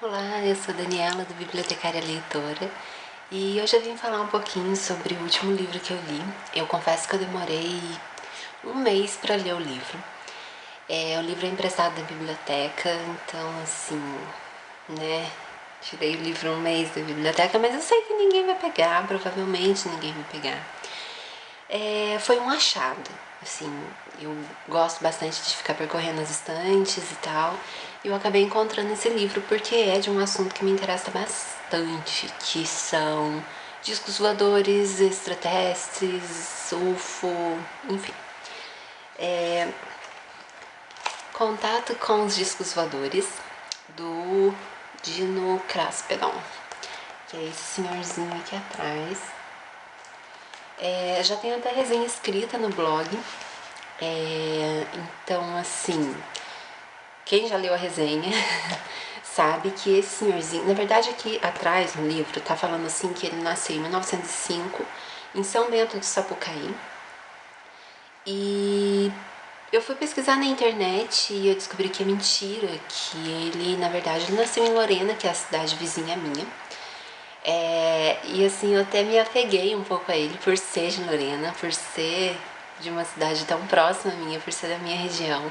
Olá, eu sou Daniela do Bibliotecária Leitora e hoje eu vim falar um pouquinho sobre o último livro que eu li. Eu confesso que eu demorei um mês para ler o livro. O livro é emprestado da biblioteca, então assim, né, tirei o livro um mês da biblioteca, mas eu sei que ninguém vai pegar, provavelmente ninguém vai pegar. Foi um achado, assim, eu gosto bastante de ficar percorrendo as estantes e tal, e eu acabei encontrando esse livro porque é de um assunto que me interessa bastante, que são discos voadores, extraterrestres, UFO, enfim. Contato com os discos voadores, do Dino Kraspedon, que é esse senhorzinho aqui atrás. Já tem até resenha escrita no blog. Então, assim, quem já leu a resenha sabe que esse senhorzinho, na verdade aqui atrás no livro tá falando assim que ele nasceu em 1905 em São Bento do Sapucaí. E eu fui pesquisar na internet e eu descobri que é mentira, que ele, na verdade, ele nasceu em Lorena, que é a cidade vizinha minha. E assim, eu até me apeguei um pouco a ele por ser de Lorena, por ser de uma cidade tão próxima minha, por ser da minha região.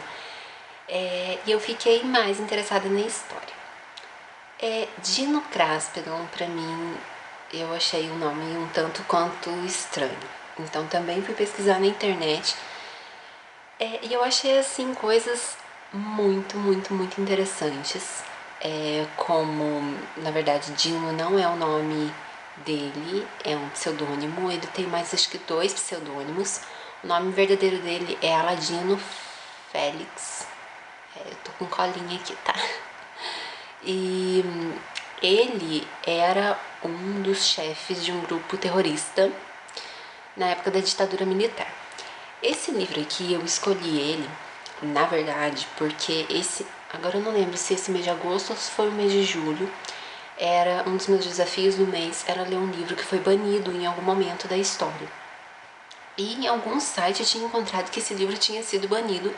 E eu fiquei mais interessada na história. Dino Kraspedon, pra mim, eu achei o nome um tanto quanto estranho. Então também fui pesquisar na internet. E eu achei, assim, coisas muito, muito, muito interessantes. Como, na verdade, Dino não é o nome dele, é um pseudônimo. Ele tem mais, acho que 2 pseudônimos. O nome verdadeiro dele é Aladino Félix. Eu tô com colinha aqui, tá? E ele era um dos chefes de um grupo terrorista na época da ditadura militar. Esse livro aqui, eu escolhi ele, na verdade, porque agora eu não lembro se esse mês de agosto ou se foi o mês de julho, era um dos meus desafios do mês, era ler um livro que foi banido em algum momento da história. E em algum site eu tinha encontrado que esse livro tinha sido banido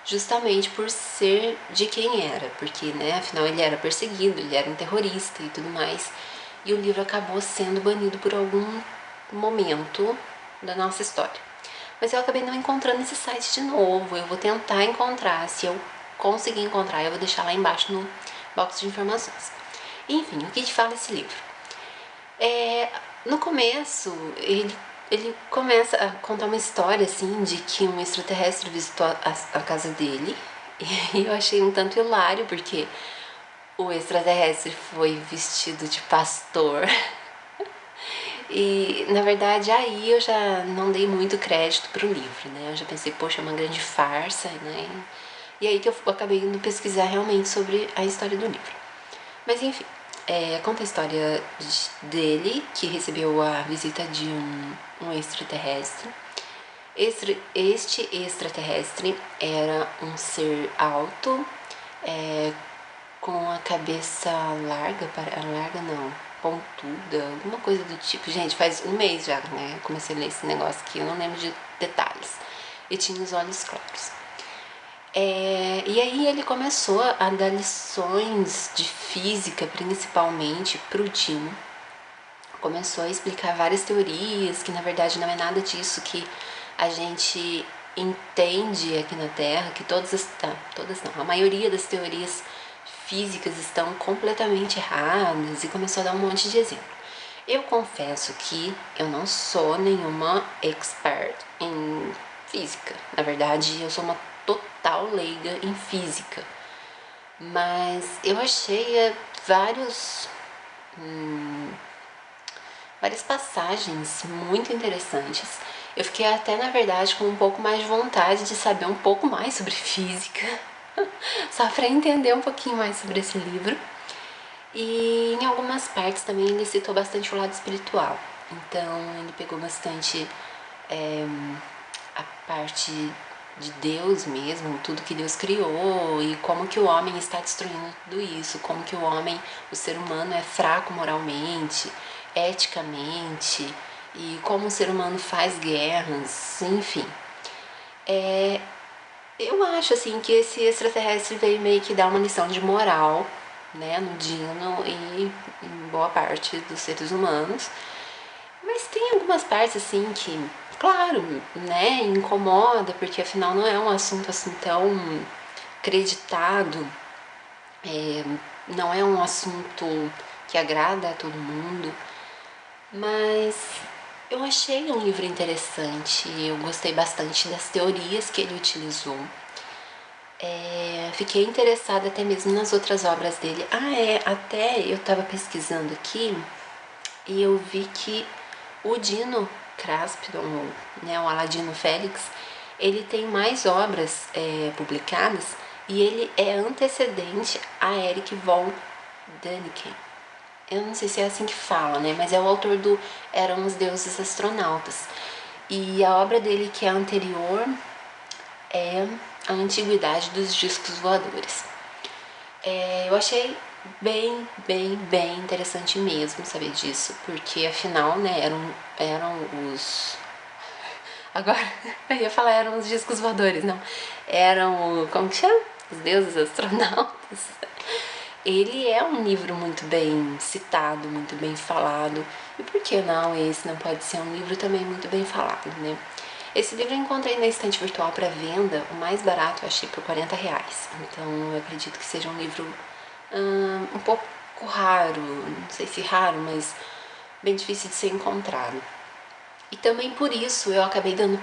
justamente por ser de quem era, porque, né, afinal ele era perseguido, ele era um terrorista e tudo mais, e o livro acabou sendo banido por algum momento da nossa história. Mas eu acabei não encontrando esse site de novo, eu vou tentar encontrar, se eu conseguir encontrar, eu vou deixar lá embaixo no box de informações. Enfim, o que te fala esse livro? No começo, ele começa a contar uma história, assim, de que um extraterrestre visitou a casa dele. E eu achei um tanto hilário, porque o extraterrestre foi vestido de pastor. E, na verdade, aí eu já não dei muito crédito pro livro, né? Eu já pensei, poxa, é uma grande farsa, né? E aí que eu acabei indo pesquisar realmente sobre a história do livro. Mas, enfim, conta a história dele, que recebeu a visita de um extraterrestre. Este extraterrestre era um ser alto, com a cabeça larga, pontuda, alguma coisa do tipo. Gente, faz um mês já, né? Eu comecei a ler esse negócio aqui, eu não lembro de detalhes. E tinha os olhos claros. E aí ele começou a dar lições de física, principalmente, pro Dino. Começou a explicar várias teorias, que na verdade não é nada disso que a gente entende aqui na Terra, que todas não, a maioria das teorias físicas estão completamente erradas, e começou a dar um monte de exemplo. Eu confesso que eu não sou nenhuma expert em física. Na verdade, eu sou uma total leiga em física. Mas eu achei várias passagens muito interessantes. Eu fiquei até, na verdade, com um pouco mais de vontade de saber um pouco mais sobre física, só para entender um pouquinho mais sobre esse livro. E em algumas partes também ele citou bastante o lado espiritual. Então ele pegou bastante a parte de Deus mesmo, tudo que Deus criou e como que o homem está destruindo tudo isso, como que o ser humano é fraco moralmente, eticamente, e como o ser humano faz guerras, enfim. Eu acho assim que esse extraterrestre veio meio que dar uma lição de moral né, no Dino e em boa parte dos seres humanos. Mas tem algumas partes assim que, claro, né, incomoda, porque afinal não é um assunto assim tão acreditado, não é um assunto que agrada a todo mundo, mas eu achei um livro interessante, eu gostei bastante das teorias que ele utilizou. Fiquei interessada até mesmo nas outras obras dele. Até eu estava pesquisando aqui e eu vi que o Dino Craspton, né, o Aladino Félix, ele tem mais obras publicadas e ele é antecedente a Eric von Däniken. Eu não sei se é assim que fala, né, mas é o autor do Eram os Deuses Astronautas. E a obra dele que é anterior é A Antiguidade dos Discos Voadores. Eu achei bem interessante mesmo saber disso, porque afinal, né, eram os... Agora, eu ia falar eram os discos voadores, não. Eram, como que chama? Os deuses astronautas. Ele é um livro muito bem citado, muito bem falado. E por que não esse não pode ser um livro também muito bem falado, né? Esse livro eu encontrei na estante virtual para venda, o mais barato eu achei por R$40. Então eu acredito que seja um livro um pouco raro, não sei se raro, mas bem difícil de ser encontrado. E também por isso eu acabei dando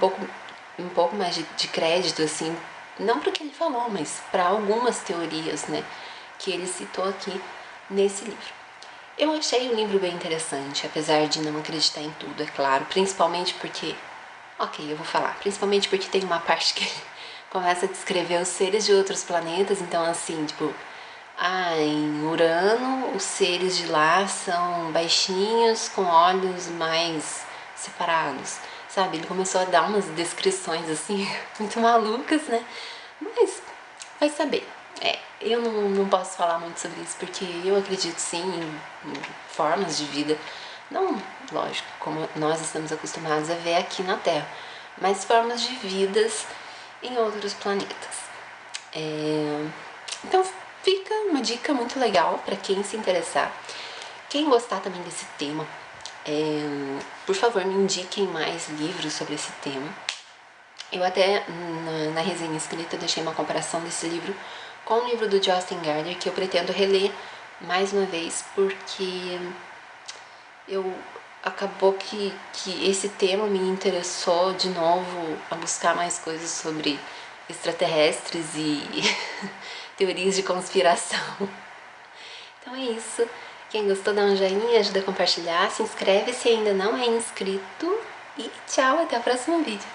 um pouco mais de crédito, assim, não para o que ele falou, mas para algumas teorias, né, que ele citou aqui nesse livro. Eu achei o livro bem interessante, apesar de não acreditar em tudo, é claro, principalmente porque... Ok, eu vou falar. Principalmente porque tem uma parte que começa a descrever os seres de outros planetas. Então, assim, tipo... em Urano, os seres de lá são baixinhos, com olhos mais separados. Sabe? Ele começou a dar umas descrições, assim, muito malucas, né? Mas, vai saber. Eu não posso falar muito sobre isso, porque eu acredito, sim, em formas de vida. Não, lógico, como nós estamos acostumados a ver aqui na Terra, mas formas de vidas em outros planetas. Então fica uma dica muito legal para quem se interessar. Quem gostar também desse tema, por favor me indiquem mais livros sobre esse tema. Eu até na resenha escrita deixei uma comparação desse livro com o livro do Justin Gardner, que eu pretendo reler mais uma vez, porque acabou que esse tema me interessou de novo a buscar mais coisas sobre extraterrestres e teorias de conspiração. Então é isso. Quem gostou, dá um joinha, ajuda a compartilhar, se inscreve se ainda não é inscrito e tchau, até o próximo vídeo.